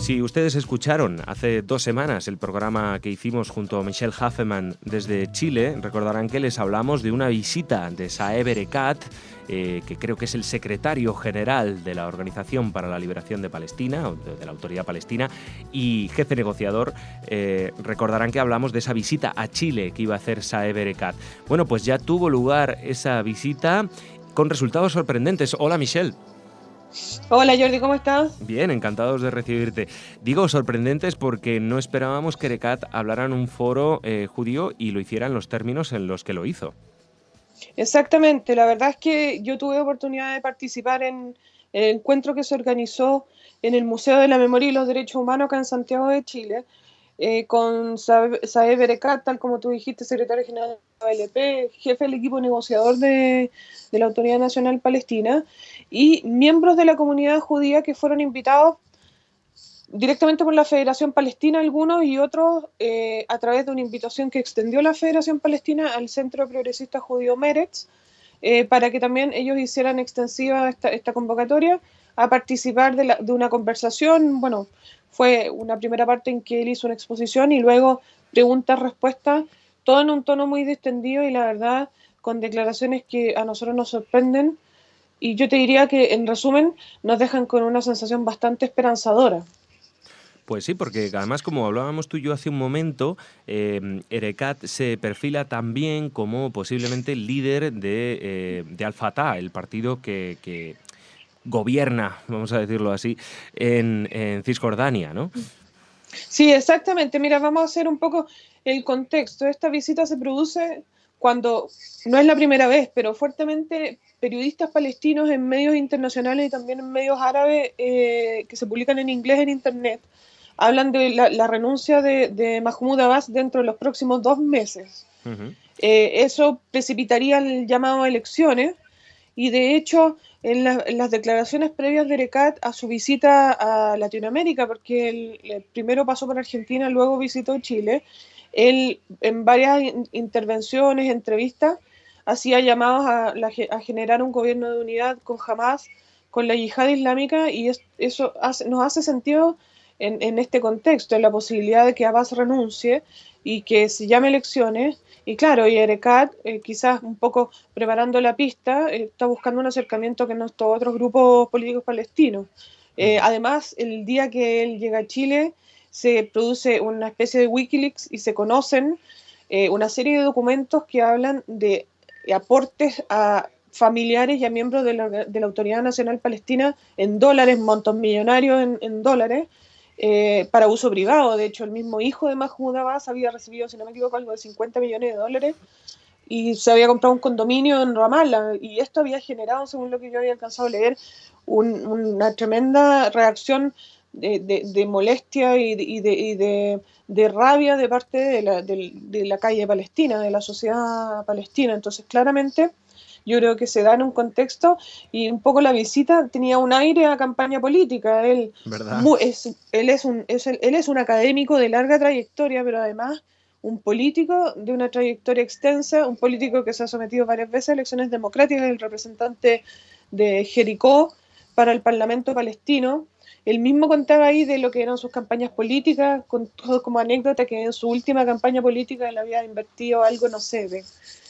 Si ustedes escucharon hace 2 semanas el programa que hicimos junto a Michelle Hafeman desde Chile, recordarán que les hablamos de una visita de Saeb Erekat, que creo que es el secretario general de la Organización para la Liberación de Palestina, o de la Autoridad Palestina, y jefe negociador. Recordarán que hablamos de esa visita a Chile que iba a hacer Saeb Erekat. Bueno, pues ya tuvo lugar esa visita con resultados sorprendentes. Hola, Michelle. Hola Jordi, ¿cómo estás? Bien, encantados de recibirte. Digo sorprendentes porque no esperábamos que Erekat hablara en un foro judío y lo hiciera en los términos en los que lo hizo. Exactamente, la verdad es que yo tuve oportunidad de participar en el encuentro que se organizó en el Museo de la Memoria y los Derechos Humanos acá en Santiago de Chile, con Saeb Erekat, tal como tú dijiste, secretario general de la OLP, jefe del equipo negociador de la Autoridad Nacional Palestina, y miembros de la comunidad judía que fueron invitados directamente por la Federación Palestina algunos y otros a través de una invitación que extendió la Federación Palestina al Centro Progresista Judío Meretz, para que también ellos hicieran extensiva esta convocatoria a participar de una conversación. Bueno, fue una primera parte en que él hizo una exposición y luego preguntas-respuestas, todo en un tono muy distendido y la verdad con declaraciones que a nosotros nos sorprenden y yo te diría que en resumen nos dejan con una sensación bastante esperanzadora. Pues sí, porque además, como hablábamos tú y yo hace un momento, Erekat se perfila también como posiblemente el líder de Al-Fatah, el partido que gobierna, vamos a decirlo así, en Cisjordania, ¿no? Sí, exactamente. Mira, vamos a hacer un poco el contexto. Esta visita se produce cuando, no es la primera vez, pero fuertemente periodistas palestinos en medios internacionales y también en medios árabes que se publican en inglés en Internet, hablan de la renuncia de Mahmoud Abbas dentro de los próximos 2 meses. Uh-huh. Eso precipitaría el llamado a elecciones y de hecho en las declaraciones previas de Erekat a su visita a Latinoamérica, porque él primero pasó por Argentina, luego visitó Chile, él en varias intervenciones, entrevistas, hacía llamados a generar un gobierno de unidad con Hamas, con la yihad islámica, y eso nos hace sentido en este contexto, en la posibilidad de que Abbas renuncie y que se llame elecciones. Y claro, y Erekat, quizás un poco preparando la pista, está buscando un acercamiento que no estos otros grupos políticos palestinos. Uh-huh. Además, el día que él llega a Chile, se produce una especie de Wikileaks y se conocen una serie de documentos que hablan de aportes a familiares y a miembros de la Autoridad Nacional Palestina en dólares, montos millonarios en dólares, para uso privado. De hecho, el mismo hijo de Mahmoud Abbas había recibido, si no me equivoco, algo de 50 millones de dólares y se había comprado un condominio en Ramallah. Y esto había generado, según lo que yo había alcanzado a leer, una tremenda reacción de molestia y de rabia de parte de la calle palestina, de la sociedad palestina. Entonces, claramente, yo creo que se da en un contexto y un poco la visita tenía un aire a campaña política. ¿Verdad? Él es un académico de larga trayectoria, pero además un político de una trayectoria extensa, un político que se ha sometido varias veces a elecciones democráticas, el representante de Jericó para el Parlamento palestino. Él mismo contaba ahí de lo que eran sus campañas políticas, con todo como anécdota que en su última campaña política él había invertido algo, no sé, de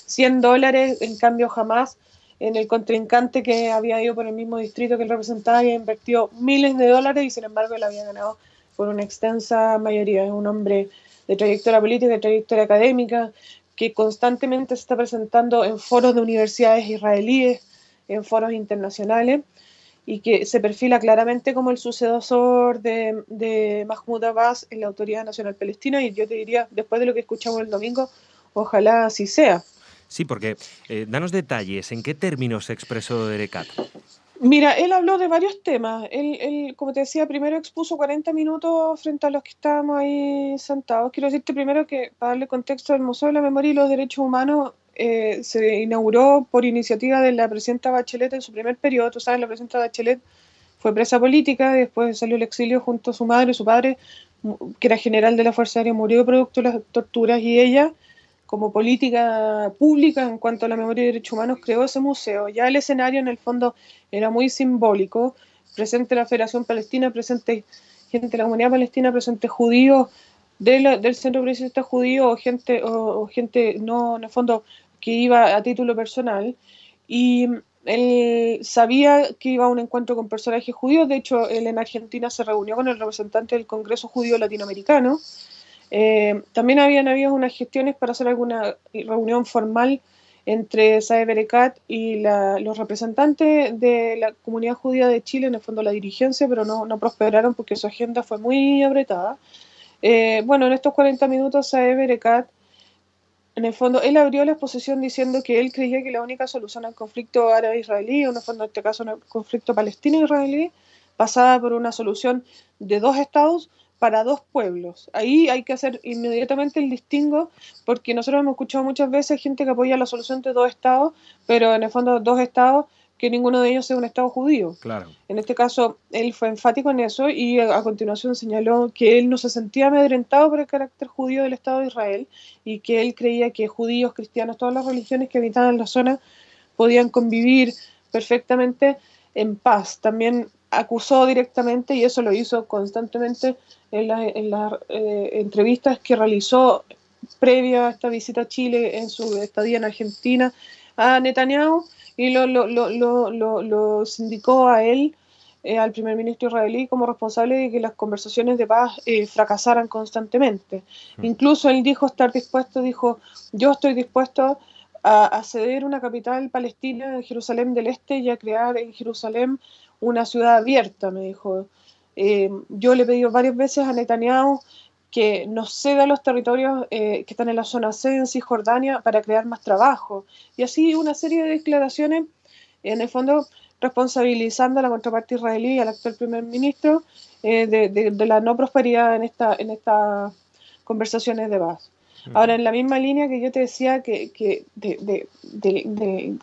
$100, en cambio jamás en el contrincante que había ido por el mismo distrito que él representaba había invertido miles de dólares y sin embargo él había ganado por una extensa mayoría. Es un hombre de trayectoria política, de trayectoria académica, que constantemente se está presentando en foros de universidades israelíes, en foros internacionales, y que se perfila claramente como el sucesor de Mahmoud Abbas en la Autoridad Nacional Palestina, y yo te diría, después de lo que escuchamos el domingo, ojalá así sea. Sí, porque danos detalles. ¿En qué términos se expresó Erekat? Mira, él habló de varios temas. Como te decía, primero expuso 40 minutos frente a los que estábamos ahí sentados. Quiero decirte primero que, para darle contexto, el Museo de la Memoria y los Derechos Humanos se inauguró por iniciativa de la presidenta Bachelet en su primer periodo. Tú sabes, la presidenta Bachelet fue presa política, después salió al exilio junto a su madre. Su padre, que era general de la Fuerza Aérea, murió producto de las torturas y ella, como política pública en cuanto a la memoria y derechos humanos, creó ese museo. Ya el escenario en el fondo era muy simbólico, presente la Federación Palestina, presente gente de la comunidad palestina presente, judíos del centro progresista judío o gente no, en el fondo, que iba a título personal, y él sabía que iba a un encuentro con personajes judíos. De hecho, él en Argentina se reunió con el representante del Congreso Judío Latinoamericano. También habían habido unas gestiones para hacer alguna reunión formal entre Saeb Erekat y los representantes de la comunidad judía de Chile, en el fondo la dirigencia, pero no prosperaron porque su agenda fue muy apretada. Bueno, en estos 40 minutos Saeb Erekat, en el fondo, él abrió la exposición diciendo que él creía que la única solución al conflicto árabe-israelí, o en el fondo en este caso el conflicto palestino-israelí, pasaba por una solución de dos estados para dos pueblos. Ahí hay que hacer inmediatamente el distingo, porque nosotros hemos escuchado muchas veces gente que apoya la solución de dos estados, pero en el fondo dos estados que ninguno de ellos sea un estado judío. Claro. En este caso, él fue enfático en eso y a continuación señaló que él no se sentía amedrentado por el carácter judío del Estado de Israel y que él creía que judíos, cristianos, todas las religiones que habitaban la zona podían convivir perfectamente en paz. También acusó directamente, y eso lo hizo constantemente en las entrevistas que realizó previa a esta visita a Chile en su estadía en Argentina, a Netanyahu, y lo sindicó a él, al primer ministro israelí, como responsable de que las conversaciones de paz fracasaran constantemente. Incluso él dijo estar dispuesto, dijo, yo estoy dispuesto a ceder una capital palestina en Jerusalén del Este y a crear en Jerusalén una ciudad abierta, me dijo. Yo le he pedido varias veces a Netanyahu que nos ceda los territorios que están en la zona C, en Cisjordania, para crear más trabajo. Y así una serie de declaraciones, en el fondo responsabilizando a la contraparte israelí y al actual primer ministro de la no prosperidad en estas conversaciones de paz. Ahora, en la misma línea que yo te decía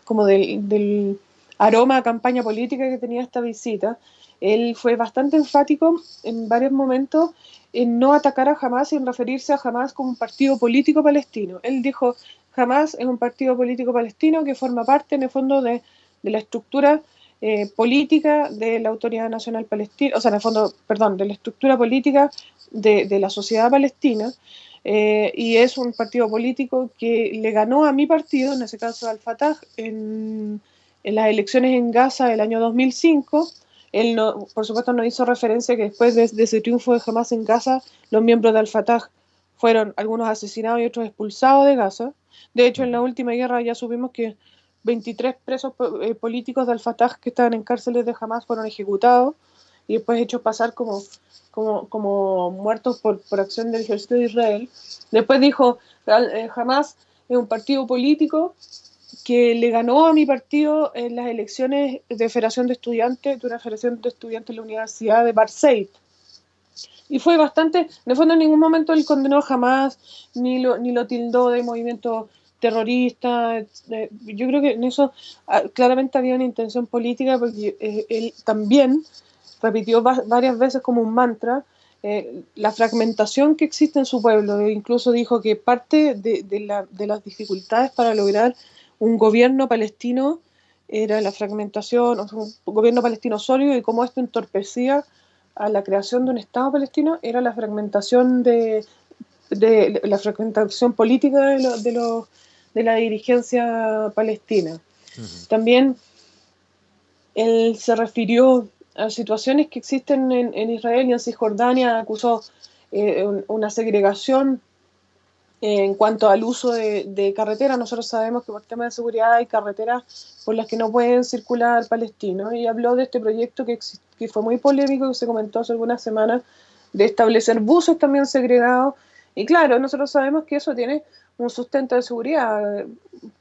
como del aroma a campaña política que tenía esta visita, él fue bastante enfático en varios momentos en no atacar a Hamás y en referirse a Hamás como un partido político palestino. Él dijo, Hamás es un partido político palestino que forma parte, en el fondo, de la estructura política de la Autoridad Nacional Palestina, o sea, en el fondo, perdón, de la estructura política de la sociedad palestina, y es un partido político que le ganó a mi partido, en ese caso al Fatah, en las elecciones en Gaza del año 2005. Él, no, por supuesto, no hizo referencia que después de ese triunfo de Hamas en Gaza, los miembros de Al-Fatah fueron algunos asesinados y otros expulsados de Gaza. De hecho, en la última guerra ya supimos que 23 presos políticos de Al-Fatah que estaban en cárceles de Hamas fueron ejecutados y después hechos pasar como muertos por acción del ejército de Israel. Después dijo, Hamas es un partido político que le ganó a mi partido en las elecciones de Federación de Estudiantes, de una Federación de Estudiantes de la Universidad de Barzeit. Y fue bastante, en el fondo en ningún momento él condenó jamás, ni lo tildó de movimiento terrorista. Yo creo que en eso claramente había una intención política, porque él también repitió varias veces como un mantra la fragmentación que existe en su pueblo. Incluso dijo que parte de las dificultades para lograr un gobierno palestino era la fragmentación, o sea, un gobierno palestino sólido, y cómo esto entorpecía a la creación de un Estado palestino era la fragmentación de la fragmentación política de la dirigencia palestina. También él se refirió a situaciones que existen en Israel y en Cisjordania, acusó una segregación en cuanto al uso de carreteras. Nosotros sabemos que por temas de seguridad hay carreteras por las que no pueden circular palestinos, y habló de este proyecto que fue muy polémico, que se comentó hace algunas semanas, de establecer buses también segregados. Y claro, nosotros sabemos que eso tiene un sustento de seguridad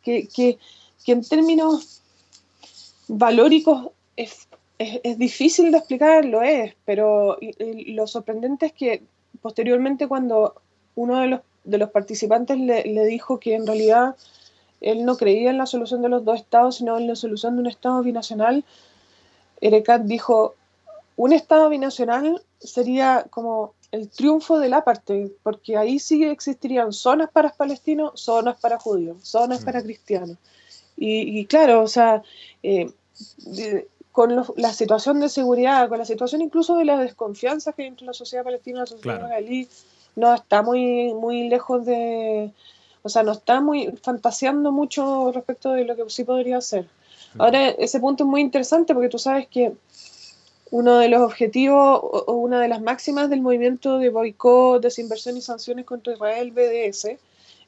que en términos valóricos es difícil de explicar, lo es, pero lo sorprendente es que posteriormente, cuando uno de los participantes le dijo que en realidad él no creía en la solución de los dos estados, sino en la solución de un estado binacional, Erekat dijo, un estado binacional sería como el triunfo del apartheid, porque ahí sí existirían zonas para palestinos, zonas para judíos, zonas para cristianos. Y claro, o sea, la situación de seguridad, con la situación incluso de la desconfianza que hay entre la sociedad palestina y la sociedad israelí, no está muy lejos de... O sea, no está muy fantaseando mucho respecto de lo que sí podría ser. Ahora, ese punto es muy interesante porque tú sabes que uno de los objetivos o una de las máximas del movimiento de boicot, desinversión y sanciones contra Israel, BDS,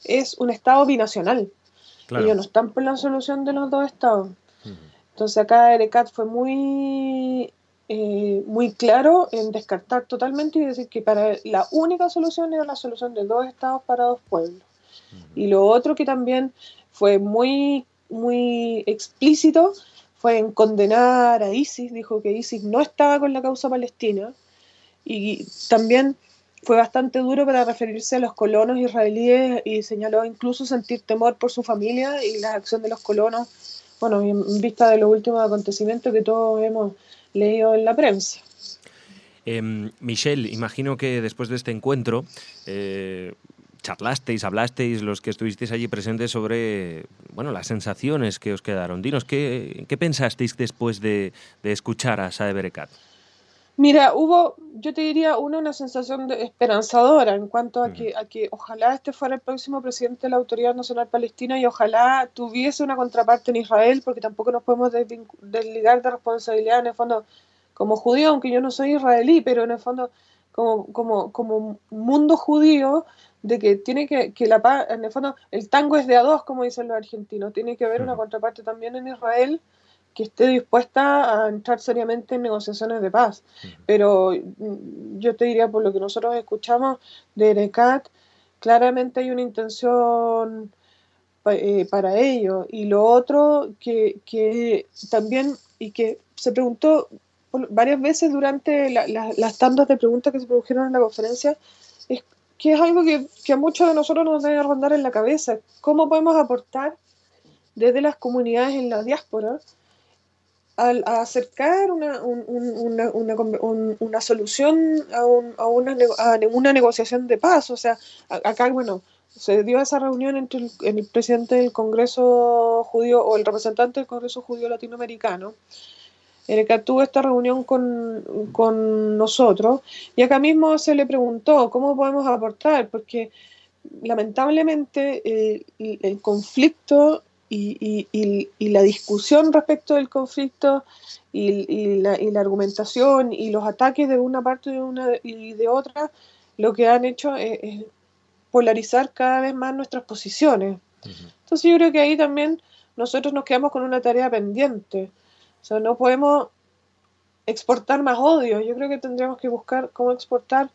es un Estado binacional. Claro. Ellos no están por la solución de los dos Estados. Entonces acá Erekat fue muy claro en descartar totalmente y decir que para la única solución era la solución de dos estados para dos pueblos. Y lo otro que también fue muy explícito fue en condenar a ISIS, dijo que ISIS no estaba con la causa palestina, y también fue bastante duro para referirse a los colonos israelíes y señaló incluso sentir temor por su familia y la acción de los colonos, bueno, en vista de los últimos acontecimientos que todos hemos leído en la prensa. Michelle, imagino que después de este encuentro charlasteis, hablasteis, los que estuvisteis allí presentes, sobre las sensaciones que os quedaron. Dinos, ¿qué pensasteis después de escuchar a Saeb Erekat? Mira, yo te diría, una sensación esperanzadora en cuanto a que ojalá este fuera el próximo presidente de la Autoridad Nacional Palestina y ojalá tuviese una contraparte en Israel, porque tampoco nos podemos desligar de responsabilidad en el fondo como judío, aunque yo no soy israelí, pero en el fondo como mundo judío, de que tiene que la paz, en el fondo el tango es de a dos, como dicen los argentinos, tiene que haber una contraparte también en Israel que esté dispuesta a entrar seriamente en negociaciones de paz. Pero yo te diría, por lo que nosotros escuchamos de Erekat, claramente hay una intención para ello. Y lo otro que también, y que se preguntó varias veces durante las tandas de preguntas que se produjeron en la conferencia, es que es algo que a muchos de nosotros nos debe rondar en la cabeza. ¿Cómo podemos aportar desde las comunidades en la diáspora a acercar una solución a una negociación de paz? O sea, acá, se dio esa reunión entre el presidente del Congreso Judío o el representante del Congreso Judío Latinoamericano, en el que tuvo esta reunión con nosotros, y acá mismo se le preguntó cómo podemos aportar, porque lamentablemente el conflicto y la discusión respecto del conflicto y la argumentación y los ataques de una parte y de otra, lo que han hecho es polarizar cada vez más nuestras posiciones. Entonces yo creo que ahí también nosotros nos quedamos con una tarea pendiente. O sea, no podemos exportar más odio. Yo creo que tendríamos que buscar cómo exportar,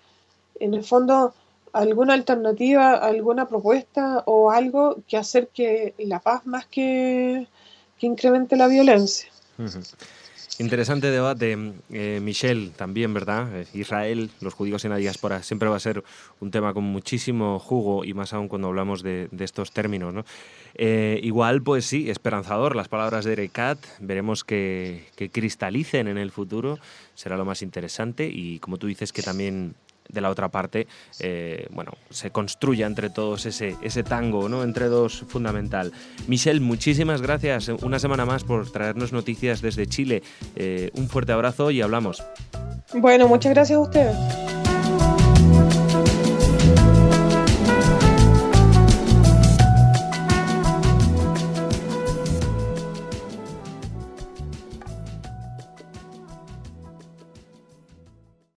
en el fondo, alguna alternativa, alguna propuesta o algo que acerque la paz más que incremente la violencia. Interesante debate, Michelle, también, ¿verdad? Israel, los judíos en la diáspora, siempre va a ser un tema con muchísimo jugo, y más aún cuando hablamos de estos términos, ¿no? Igual, pues sí, esperanzador las palabras de Erekat, veremos que cristalicen en el futuro, será lo más interesante, y como tú dices, que también de la otra parte, se construya entre todos ese tango, ¿no? Entre dos, fundamental. Michelle, muchísimas gracias una semana más por traernos noticias desde Chile. Un fuerte abrazo y hablamos. Bueno, muchas gracias a ustedes.